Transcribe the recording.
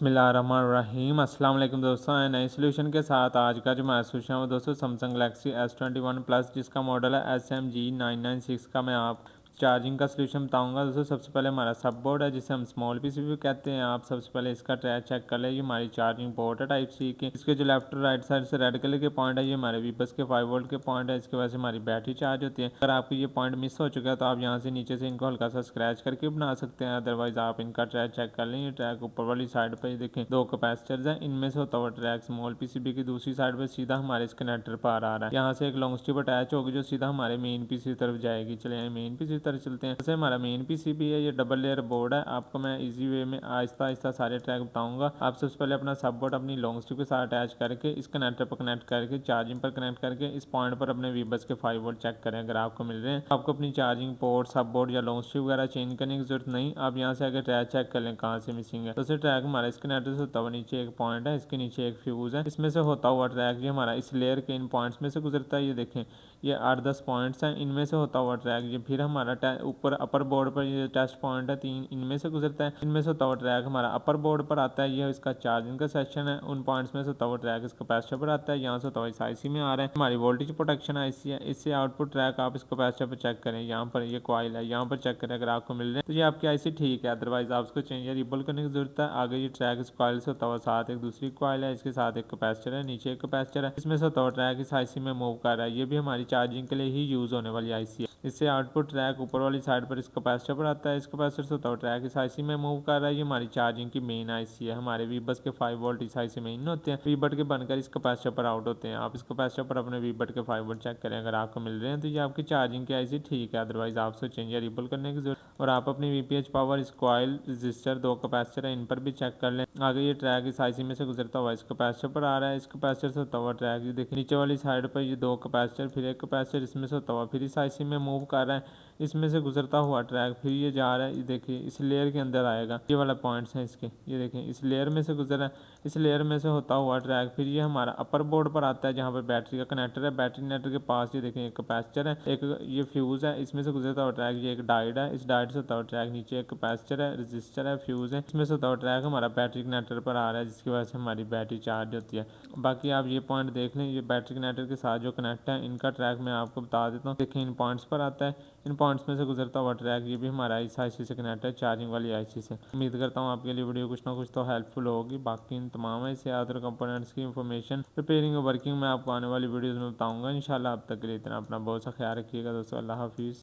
बिस्मिल्लाहिर्रहमानिर्रहीम। अस्सलाम वालेकुम दोस्तों, नए सोल्यूशन के साथ आज का जो मैं सोच रहा हूँ दोस्तों सैमसंग गैलेक्सी S21 प्लस जिसका मॉडल है SMG996 का मैं आप चार्जिंग का सोल्यूशन बताऊंगा। दोस्तों सबसे पहले हमारा सब बोर्ड है जिसे हम स्मॉल पीसी भी कहते हैं। आप सबसे पहले इसका ट्रैक चेक कर ले। ये हमारी चार्जिंग पोर्ट है टाइप सी की। इसके जो लेफ्ट और राइट साइड से रेड कलर के पॉइंट है ये हमारे वीबस के 5 वोल्ट के पॉइंट है। इसके वजह से हमारी बैटरी चार्ज होती है। अगर आपको ये पॉइंट मिस हो चुका है तो आप यहाँ से नीचे से इनको हल्का सा स्क्रैच करके बना सकते हैं। अदरवाइज आप इनका ट्रैक चेक कर लें। ये ट्रैक ऊपर वाली साइड पर देखें दो कैपेसिटर्स हैं, इनमें से होता हुआ ट्रैक स्मॉल पीसीबी की दूसरी साइड पर सीधा हमारे इस कनेक्टर पर आ रहा है। यहाँ से एक लॉन्ग स्ट्रिप अटैच होगी जो सीधा हमारे मेन पीसी तरफ जाएगी। चलिए मेन पीसी तरफ चलते हैं। जैसे हमारा मेन पीसीबी है, ये डबल लेयर बोर्ड है। आपको मैं इजी वे में आहिस्ता आहिस्ता सारे ट्रैक बताऊंगा। आप सबसे पहले अपना सब बोर्ड अपनी लॉन्ग स्ट्रिप के साथ अटैच करके इस कनेक्टर पर कनेक्ट करके चार्जिंग पर कनेक्ट करके इस पॉइंट पर अपने वीबस के 5 वोल्ट चेक करें। अगर आपको मिल रहे हैं आपको अपनी चार्जिंग पोर्ट सब बोर्ड या लॉन्ग स्ट्रिप वगैरह चेंज करने की जरूरत नहीं। आप यहाँ से अगर ट्रैक चेक कर लें कहाँ से मिसिंग है। तो ट्रैक हमारा इस कनेक्टर से होता हुआ नीचे एक पॉइंट है, इसके नीचे एक फ्यूज है, इसमें से होता हुआ ट्रैक ये हमारा इस लेयर के इन पॉइंट्स में से गुजरता है। ये देखें ये 8-10 पॉइंट्स हैं, इनमें से होता हुआ ट्रैक ये फिर हमारा ऊपर अपर बोर्ड पर ये टेस्ट पॉइंट है 3, इनमें से गुजरता है। इनमें से होता हुआ ट्रैक हमारा अपर बोर्ड पर आता है। ये इसका चार्जिंग का सेक्शन है। उन पॉइंट्स में से होता हुआ ट्रैक इस कैपेसिटर पर आता है। यहाँ से होता हुआ इस आईसी में आ रहा है। हमारी वोल्टेज प्रोटेक्शन आईसी है। इससे आउटपुट ट्रैक आप इस कैपेसिटर पर चेक करें। यहाँ पर ये कॉइल है, यहाँ पर चेक करें। अगर आपको मिल रहे हैं तो ये आपकी आईसी ठीक है, अदरवाइज आप उसको चेंज या रिबल करने की जरूरत है। आगे ये ट्रैक इस कॉइल से होता हुआ साथ एक दूसरी कॉइल है, इसके साथ एक कैपेसिटर है, नीचे एक कैपेसिटर है, इसमें से होता हुआ ट्रैक इस आईसी में मूव कर रहा है। ये भी हमारी चार्जिंग के लिए ही यूज होने वाली आईसी है। इससे आउटपुट ट्रैक ऊपर वाली साइड पर इस कैपेसिटर पर आता है। इस कैपेसिटर से होता हुआ ट्रैक इस आईसी में मूव कर रहा है। ये हमारी चार्जिंग की मेन आईसी है। हमारे वीबस के 5 वोल्ट इस आईसी में इन होते हैं, वीबट के बनकर इस कैपेसिटर पर आउट होते हैं। आप इस कैपेसिटर पर अपने वीबट के 5 वोल्ट चेक करें। अगर आपको मिल रहे हैं तो ये आपकी चार्जिंग की आईसी ठीक है, अदरवाइज आपसे चेंज या रिबल करने की जरूरत। और आप अपनी वीपीएच पावर इस कॉइल रजिस्टर दो कैपेसिटर है इन पर भी चेक कर लें। आगे ये ट्रैक इस आईसी में से गुजरता हुआ इस कैपेसिटर पर आ रहा है। इस कैपेसिटर से होता हुआ ट्रैक ये देखिए नीचे वाली साइड पर ये दो कैपेसिटर फिर एक कैपेसिटर इसमें से होता हुआ फिर इस आईसी में मूव कर रहा है। इसमें से गुजरता हुआ ट्रैक फिर ये जा रहा है। ये देखिए इस लेयर के अंदर आएगा। ये वाला पॉइंट्स हैं इसके, ये देखें इस लेयर में से गुजरा है। इस लेयर में से होता हुआ ट्रैक फिर ये हमारा अपर बोर्ड पर आता है जहाँ पर बैटरी का कनेक्टर है। बैटरी कनेक्टर के पास ये देखें एक कैपेसिटर है, एक ये फ्यूज है, इसमें से गुजरता हुआ ट्रैक ये एक डायोड है। इस डायोड से होता हुआ ट्रैक नीचे एक कैपेसिटर है, रजिस्टर है, फ्यूज है, इसमें से होता हुआ ट्रैक हमारा बैटरी कनेक्टर पर आ रहा है जिसकी वजह से हमारी बैटरी चार्ज होती है। बाकी आप ये पॉइंट देख लें, ये बैटरी कनेक्टर के साथ जो कनेक्ट है इनका ट्रैक मैं आपको बता देता हूँ। देखिए इन पॉइंट्स पर आता है, इन पॉइंट्स में से गुजरता हुआ ट्रैक ये भी हमारा इस आईसी से कनेक्ट है, चार्जिंग वाली आईसी से। उम्मीद करता हूँ आपके लिए वीडियो कुछ ना कुछ तो हेल्पफुल होगी। बाकी इन तमाम ऐसे अदर कंपोनेंट्स की इंफॉर्मेशन रिपेयरिंग और वर्किंग मैं आपको आने वाली वीडियोज़ में बताऊँगा इंशाल्लाह। अब तक के लिए इतना, अपना बहुत सा ख्याल रखिएगा दोस्तों। अल्लाह हाफिज़।